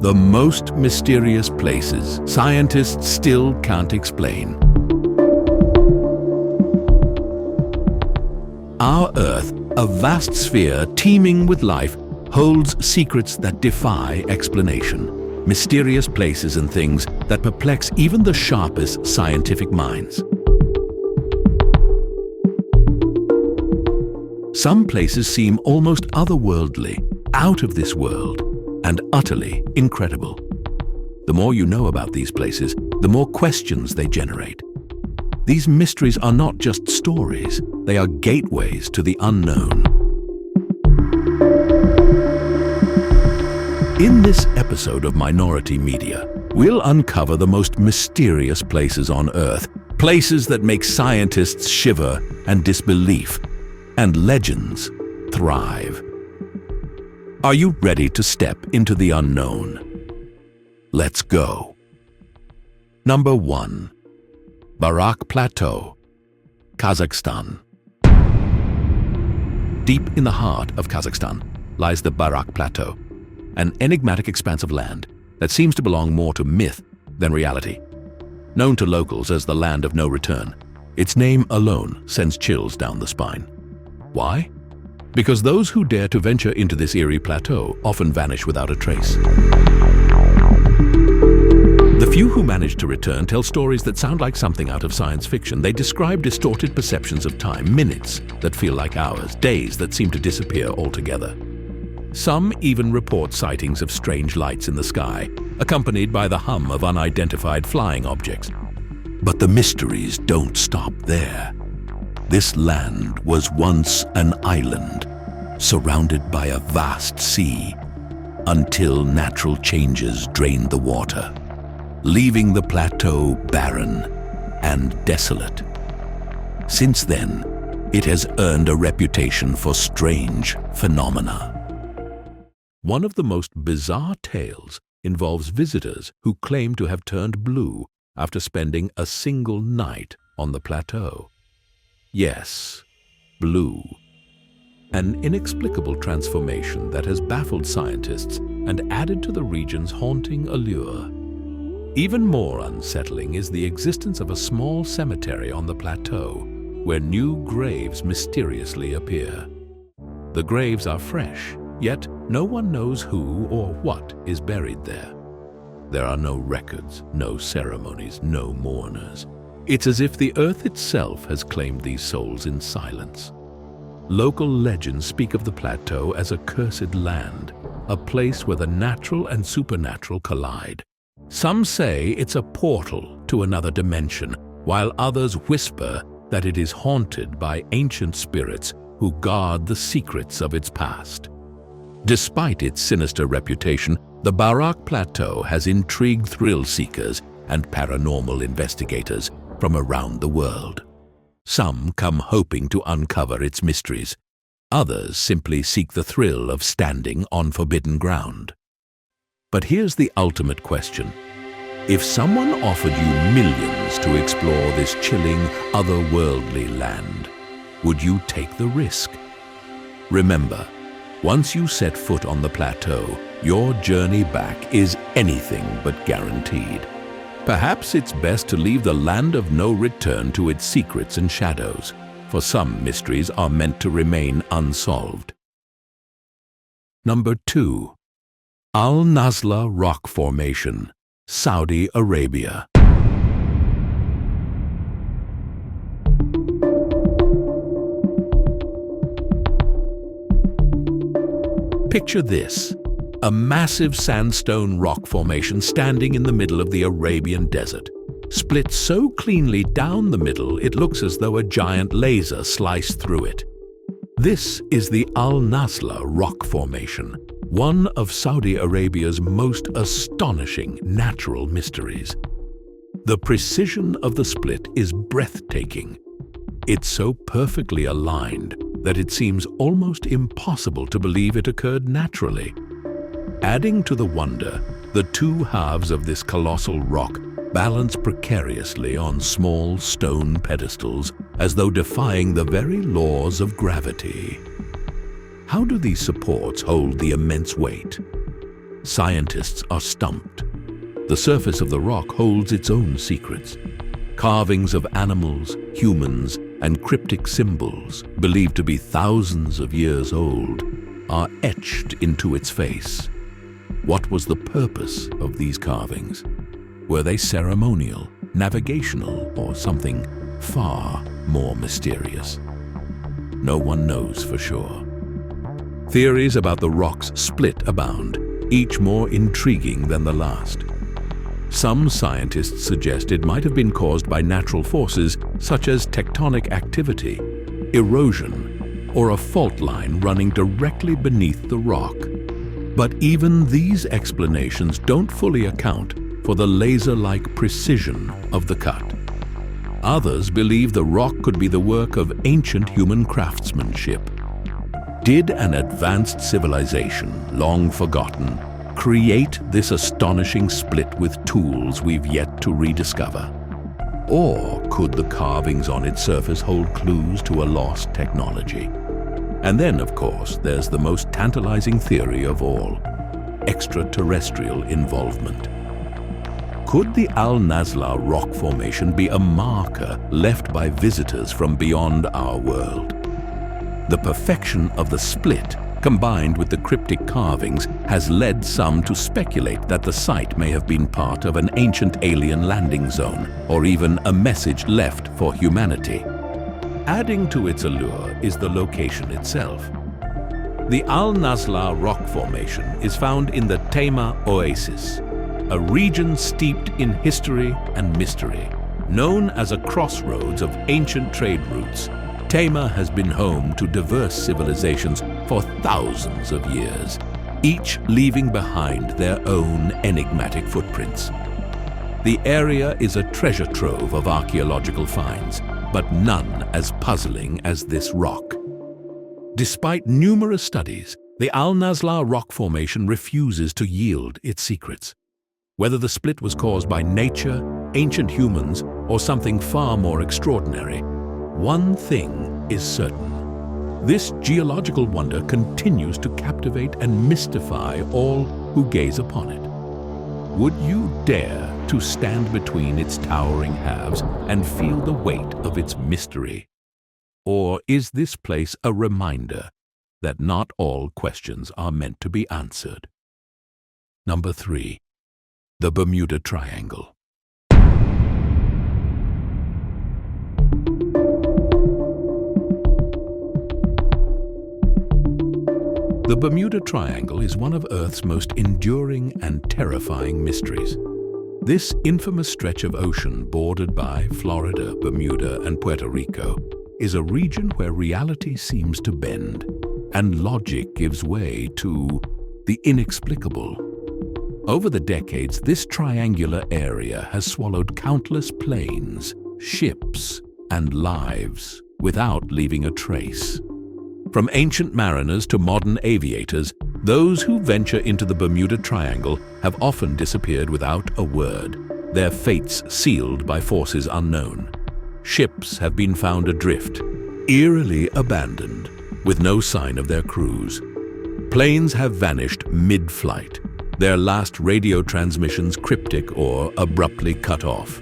The most mysterious places scientists still can't explain. Our Earth, a vast sphere teeming with life, holds secrets that defy explanation. Mysterious places and things that perplex even the sharpest scientific minds. Some places seem almost otherworldly, out of this world, and utterly incredible. The more you know about these places, the more questions they generate. These mysteries are not just stories, they are gateways to the unknown. In this episode of Minority Media, we'll uncover the most mysterious places on Earth, places that make scientists shiver and disbelief, and legends thrive. Are you ready to step into the unknown? Let's go. Number 1. Barak Plateau, Kazakhstan. Deep in the heart of Kazakhstan lies the Barak Plateau, an enigmatic expanse of land that seems to belong more to myth than reality. Known to locals as the land of no return, its name alone sends chills down the spine. Why? Because those who dare to venture into this eerie plateau often vanish without a trace. The few who manage to return tell stories that sound like something out of science fiction. They describe distorted perceptions of time, minutes that feel like hours, days that seem to disappear altogether. Some even report sightings of strange lights in the sky, accompanied by the hum of unidentified flying objects. But the mysteries don't stop there. This land was once an island, surrounded by a vast sea, until natural changes drained the water, leaving the plateau barren and desolate. Since then, it has earned a reputation for strange phenomena. One of the most bizarre tales involves visitors who claim to have turned blue after spending a single night on the plateau. Yes, blue. An inexplicable transformation that has baffled scientists and added to the region's haunting allure. Even more unsettling is the existence of a small cemetery on the plateau where new graves mysteriously appear. The graves are fresh, yet no one knows who or what is buried there. There are no records, no ceremonies, no mourners. It's as if the earth itself has claimed these souls in silence. Local legends speak of the plateau as a cursed land, a place where the natural and supernatural collide. Some say it's a portal to another dimension, while others whisper that it is haunted by ancient spirits who guard the secrets of its past. Despite its sinister reputation, the Barak Plateau has intrigued thrill seekers and paranormal investigators from around the world. Some come hoping to uncover its mysteries. Others simply seek the thrill of standing on forbidden ground. But here's the ultimate question. If someone offered you millions to explore this chilling, otherworldly land, would you take the risk? Remember, once you set foot on the plateau, your journey back is anything but guaranteed. Perhaps it's best to leave the land of no return to its secrets and shadows, for some mysteries are meant to remain unsolved. Number 2. Al-Nazla Rock Formation, Saudi Arabia. Picture this. A massive sandstone rock formation standing in the middle of the Arabian desert. Split so cleanly down the middle it looks as though a giant laser sliced through it. This is the Al-Nazla Rock Formation, one of Saudi Arabia's most astonishing natural mysteries. The precision of the split is breathtaking. It's so perfectly aligned that it seems almost impossible to believe it occurred naturally. Adding to the wonder, the two halves of this colossal rock balance precariously on small stone pedestals as though defying the very laws of gravity. How do these supports hold the immense weight? scientists are stumped. The surface of the rock holds its own secrets. Carvings of animals, humans, and cryptic symbols, believed to be thousands of years old, are etched into its face. What was the purpose of these carvings? Were they ceremonial, navigational, or something far more mysterious? No one knows for sure. Theories about the rock's split abound, each more intriguing than the last. Some scientists suggest it might have been caused by natural forces such as tectonic activity, erosion, or a fault line running directly beneath the rock. But even these explanations don't fully account for the laser-like precision of the cut. Others believe the rock could be the work of ancient human craftsmanship. Did an advanced civilization, long forgotten, create this astonishing split with tools we've yet to rediscover? Or could the carvings on its surface hold clues to a lost technology? And then, of course, there's the most tantalizing theory of all: extraterrestrial involvement. Could the Al-Nazla rock formation be a marker left by visitors from beyond our world? The perfection of the split, combined with the cryptic carvings, has led some to speculate that the site may have been part of an ancient alien landing zone, or even a message left for humanity. Adding to its allure is the location itself. The Al-Nazla rock formation is found in the Tema Oasis, a region steeped in history and mystery. Known as a crossroads of ancient trade routes, Tema has been home to diverse civilizations for thousands of years, each leaving behind their own enigmatic footprints. The area is a treasure trove of archaeological finds, but none as puzzling as this rock. Despite numerous studies, the Al-Nazla rock formation refuses to yield its secrets. Whether the split was caused by nature, ancient humans, or something far more extraordinary, one thing is certain: this geological wonder continues to captivate and mystify all who gaze upon it. Would you dare to stand between its towering halves and feel the weight of its mystery? Or is this place a reminder that not all questions are meant to be answered? Number 3. The Bermuda Triangle. The Bermuda Triangle is one of Earth's most enduring and terrifying mysteries. This infamous stretch of ocean bordered by Florida, Bermuda, and Puerto Rico is a region where reality seems to bend and logic gives way to the inexplicable. Over the decades, this triangular area has swallowed countless planes, ships, and lives without leaving a trace. From ancient mariners to modern aviators, those who venture into the Bermuda Triangle have often disappeared without a word, their fates sealed by forces unknown. Ships have been found adrift, eerily abandoned, with no sign of their crews. Planes have vanished mid-flight, their last radio transmissions cryptic or abruptly cut off.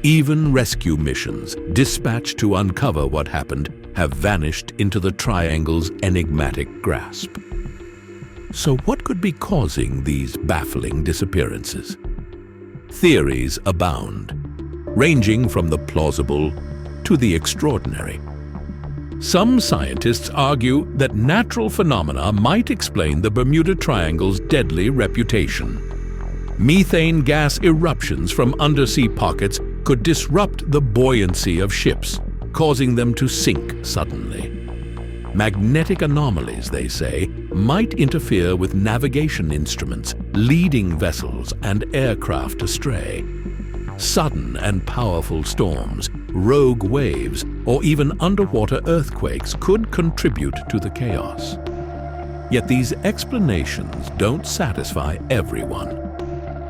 Even rescue missions, dispatched to uncover what happened, have vanished into the Triangle's enigmatic grasp. So what could be causing these baffling disappearances? Theories abound, ranging from the plausible to the extraordinary. Some scientists argue that natural phenomena might explain the Bermuda Triangle's deadly reputation. Methane gas eruptions from undersea pockets could disrupt the buoyancy of ships, causing them to sink suddenly. Magnetic anomalies, they say, might interfere with navigation instruments, leading vessels and aircraft astray. Sudden and powerful storms, rogue waves, or even underwater earthquakes could contribute to the chaos. Yet these explanations don't satisfy everyone.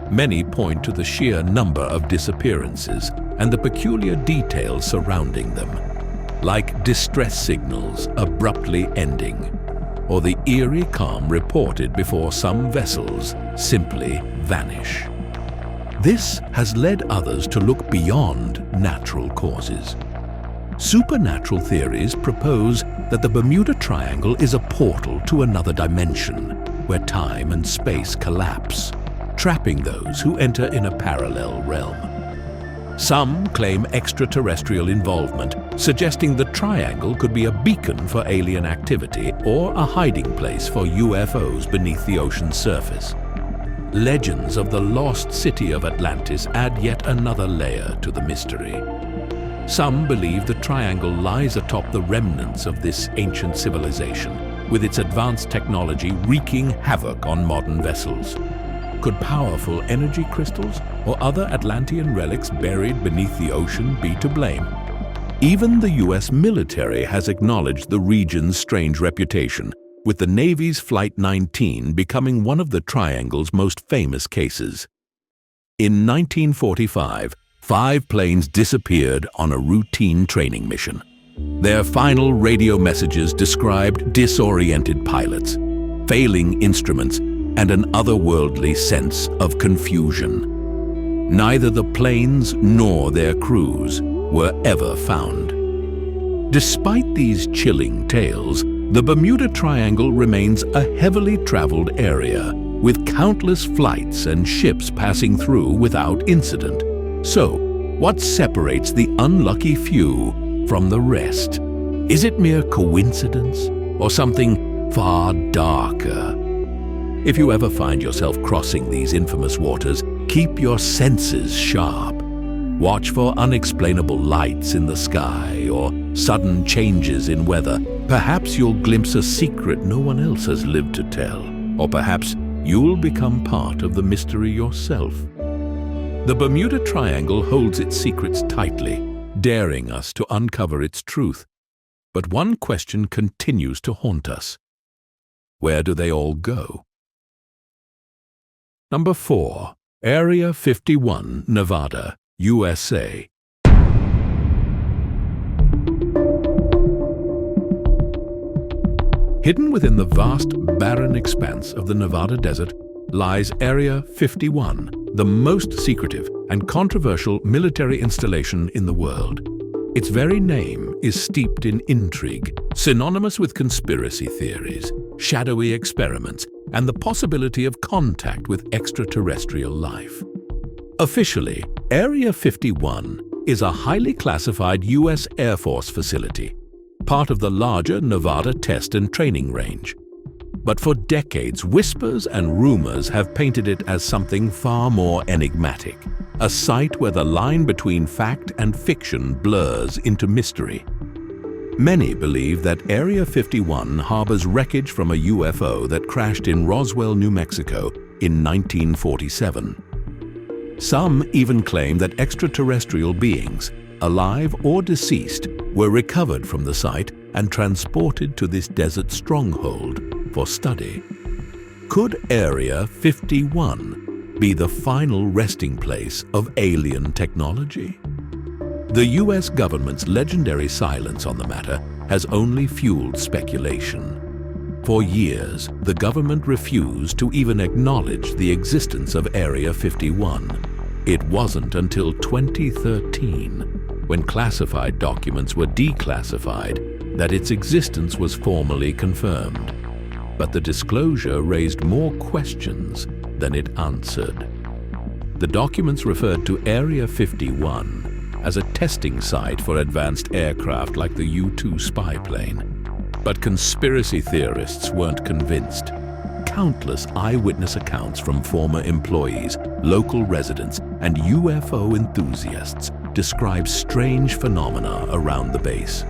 Many point to the sheer number of disappearances and the peculiar details surrounding them, like distress signals abruptly ending, or the eerie calm reported before some vessels simply vanish. This has led others to look beyond natural causes. Supernatural theories propose that the Bermuda Triangle is a portal to another dimension, where time and space collapse, trapping those who enter in a parallel realm. Some claim extraterrestrial involvement, suggesting the triangle could be a beacon for alien activity or a hiding place for UFOs beneath the ocean's surface. Legends of the lost city of Atlantis add yet another layer to the mystery. Some believe the triangle lies atop the remnants of this ancient civilization, with its advanced technology wreaking havoc on modern vessels. Could powerful energy crystals or other Atlantean relics buried beneath the ocean be to blame? Even the US military has acknowledged the region's strange reputation, with the Navy's Flight 19 becoming one of the triangle's most famous cases. In 1945, 5 planes disappeared on a routine training mission. Their final radio messages described disoriented pilots, failing instruments, and an otherworldly sense of confusion. Neither the planes nor their crews were ever found. Despite these chilling tales, the Bermuda Triangle remains a heavily traveled area, with countless flights and ships passing through without incident. So, what separates the unlucky few from the rest? Is it mere coincidence or something far darker? If you ever find yourself crossing these infamous waters, keep your senses sharp. Watch for unexplainable lights in the sky or sudden changes in weather. Perhaps you'll glimpse a secret no one else has lived to tell, or perhaps you'll become part of the mystery yourself. The Bermuda Triangle holds its secrets tightly, daring us to uncover its truth. But one question continues to haunt us. Where do they all go? Number 4. Area 51, Nevada, USA. Hidden within the vast, barren expanse of the Nevada desert lies Area 51, the most secretive and controversial military installation in the world. Its very name is steeped in intrigue, synonymous with conspiracy theories, shadowy experiments, and the possibility of contact with extraterrestrial life. Officially, Area 51 is a highly classified U.S. Air Force facility, part of the larger Nevada Test and Training Range. But for decades, whispers and rumors have painted it as something far more enigmatic, a site where the line between fact and fiction blurs into mystery. Many believe that Area 51 harbors wreckage from a UFO that crashed in Roswell, New Mexico in 1947. Some even claim that extraterrestrial beings, alive or deceased, were recovered from the site and transported to this desert stronghold for study. Could Area 51 be the final resting place of alien technology? The US government's legendary silence on the matter has only fueled speculation. For years, the government refused to even acknowledge the existence of Area 51. It wasn't until 2013, when classified documents were declassified, that its existence was formally confirmed. But the disclosure raised more questions than it answered. The documents referred to Area 51 as a testing site for advanced aircraft like the U-2 spy plane. But conspiracy theorists weren't convinced. Countless eyewitness accounts from former employees, local residents, and UFO enthusiasts describe strange phenomena around the base.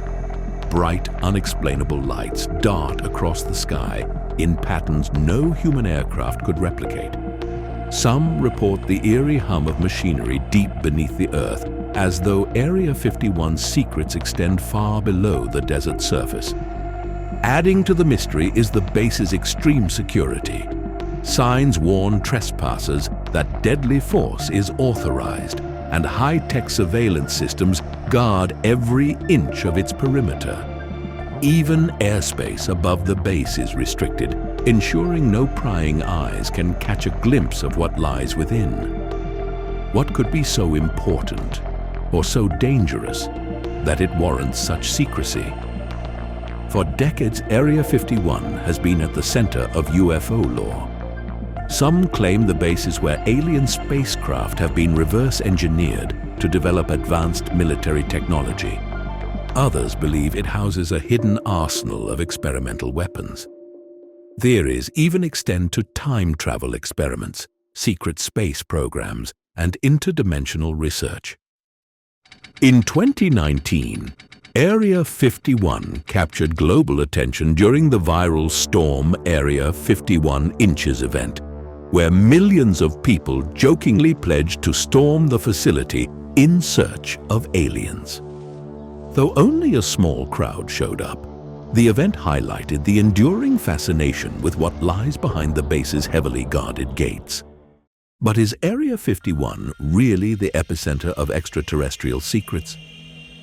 Bright, unexplainable lights dart across the sky in patterns no human aircraft could replicate. Some report the eerie hum of machinery deep beneath the earth, as though Area 51's secrets extend far below the desert surface. Adding to the mystery is the base's extreme security. Signs warn trespassers that deadly force is authorized, and high-tech surveillance systems guard every inch of its perimeter. Even airspace above the base is restricted, ensuring no prying eyes can catch a glimpse of what lies within. What could be so important or so dangerous that it warrants such secrecy? For decades, Area 51 has been at the center of UFO lore. Some claim the base is where alien spacecraft have been reverse engineered to develop advanced military technology. Others believe it houses a hidden arsenal of experimental weapons. Theories even extend to time travel experiments, secret space programs, and interdimensional research. In 2019, Area 51 captured global attention during the viral Storm Area 51 Inches event, where millions of people jokingly pledged to storm the facility in search of aliens. Though only a small crowd showed up, the event highlighted the enduring fascination with what lies behind the base's heavily guarded gates. But is Area 51 really the epicenter of extraterrestrial secrets?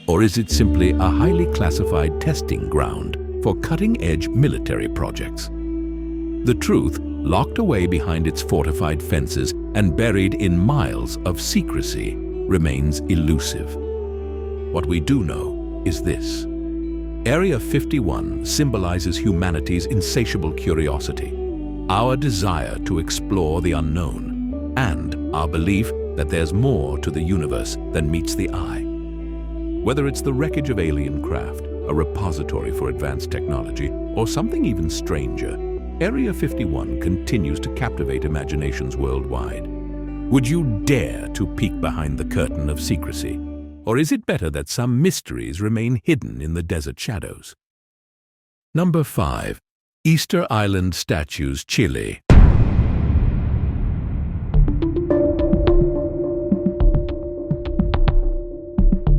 Or is it simply a highly classified testing ground for cutting-edge military projects? The truth, locked away behind its fortified fences and buried in miles of secrecy, remains elusive. What we do know is this: Area 51 symbolizes humanity's insatiable curiosity, our desire to explore the unknown, and our belief that there's more to the universe than meets the eye. Whether it's the wreckage of alien craft, a repository for advanced technology, or something even stranger, Area 51 continues to captivate imaginations worldwide. Would you dare to peek behind the curtain of secrecy? Or is it better that some mysteries remain hidden in the desert shadows? Number 5. Easter Island Statues, Chile.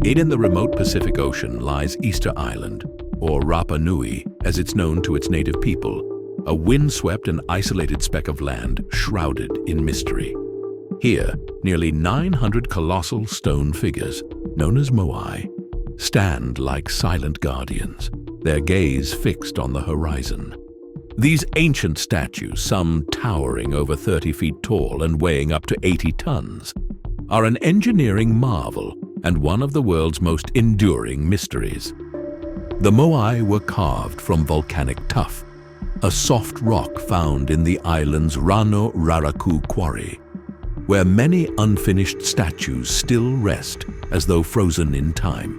In the remote Pacific Ocean lies Easter Island, or Rapa Nui as it's known to its native people, a windswept and isolated speck of land shrouded in mystery. Here, nearly 900 colossal stone figures, known as moai, stand like silent guardians, their gaze fixed on the horizon. These ancient statues, some towering over 30 feet tall and weighing up to 80 tons, are an engineering marvel and one of the world's most enduring mysteries. The moai were carved from volcanic tuff, a soft rock found in the island's Rano Raraku quarry, where many unfinished statues still rest as though frozen in time.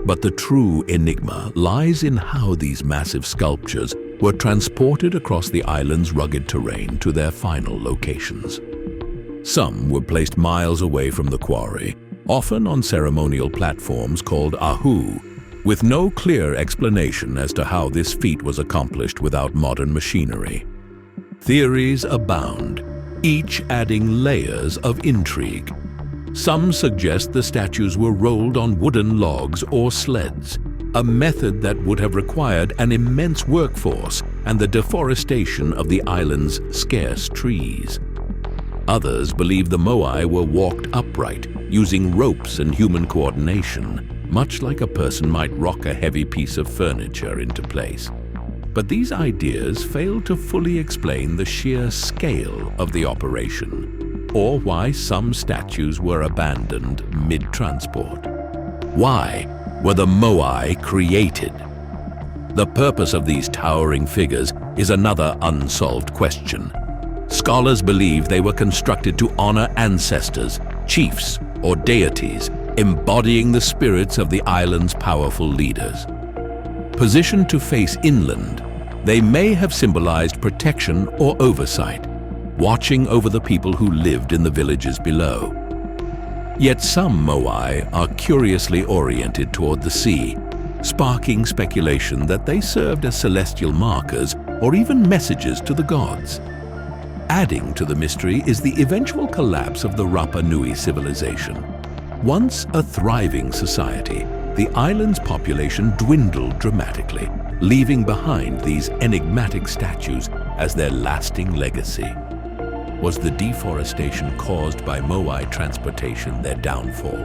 But the true enigma lies in how these massive sculptures were transported across the island's rugged terrain to their final locations. Some were placed miles away from the quarry, often on ceremonial platforms called ahu, with no clear explanation as to how this feat was accomplished without modern machinery. Theories abound, each adding layers of intrigue. Some suggest the statues were rolled on wooden logs or sleds, a method that would have required an immense workforce and the deforestation of the island's scarce trees. Others believe the moai were walked upright, using ropes and human coordination, much like a person might rock a heavy piece of furniture into place. But these ideas fail to fully explain the sheer scale of the operation, or why some statues were abandoned mid-transport. Why were the moai created? The purpose of these towering figures is another unsolved question. Scholars believe they were constructed to honor ancestors, chiefs, or deities, embodying the spirits of the island's powerful leaders. Positioned to face inland, they may have symbolized protection or oversight, watching over the people who lived in the villages below. Yet some moai are curiously oriented toward the sea, sparking speculation that they served as celestial markers or even messages to the gods. Adding to the mystery is the eventual collapse of the Rapa Nui civilization. Once a thriving society, the island's population dwindled dramatically, leaving behind these enigmatic statues as their lasting legacy. Was the deforestation caused by moai transportation their downfall?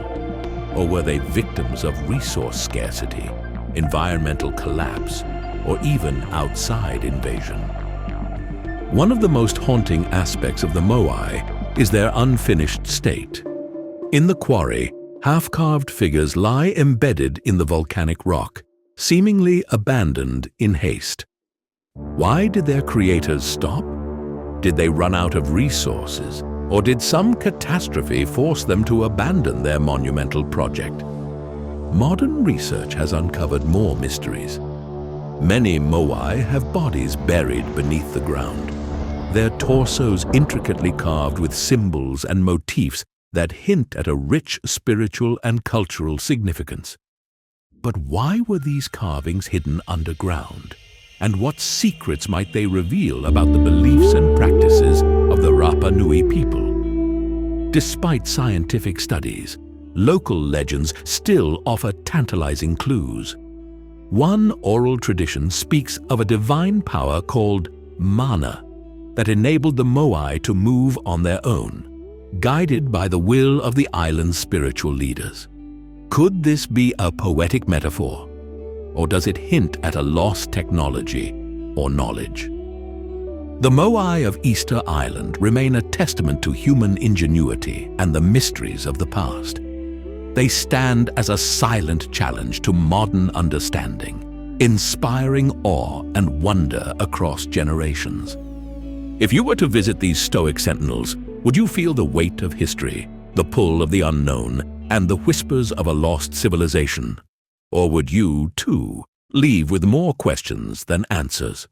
Or were they victims of resource scarcity, environmental collapse, or even outside invasion? One of the most haunting aspects of the Moai is their unfinished state. In the quarry, half-carved figures lie embedded in the volcanic rock, seemingly abandoned in haste. Why did their creators stop? Did they run out of resources, or did some catastrophe force them to abandon their monumental project? Modern research has uncovered more mysteries. Many Moai have bodies buried beneath the ground, their torsos intricately carved with symbols and motifs that hint at a rich spiritual and cultural significance. But why were these carvings hidden underground? And what secrets might they reveal about the beliefs and practices of the Rapa Nui people? Despite scientific studies, local legends still offer tantalizing clues. One oral tradition speaks of a divine power called mana that enabled the Moai to move on their own, guided by the will of the island's spiritual leaders. Could this be a poetic metaphor, or does it hint at a lost technology or knowledge? The Moai of Easter Island remain a testament to human ingenuity and the mysteries of the past. They stand as a silent challenge to modern understanding, inspiring awe and wonder across generations. If you were to visit these stoic sentinels, would you feel the weight of history, the pull of the unknown, and the whispers of a lost civilization? Or would you, too, leave with more questions than answers?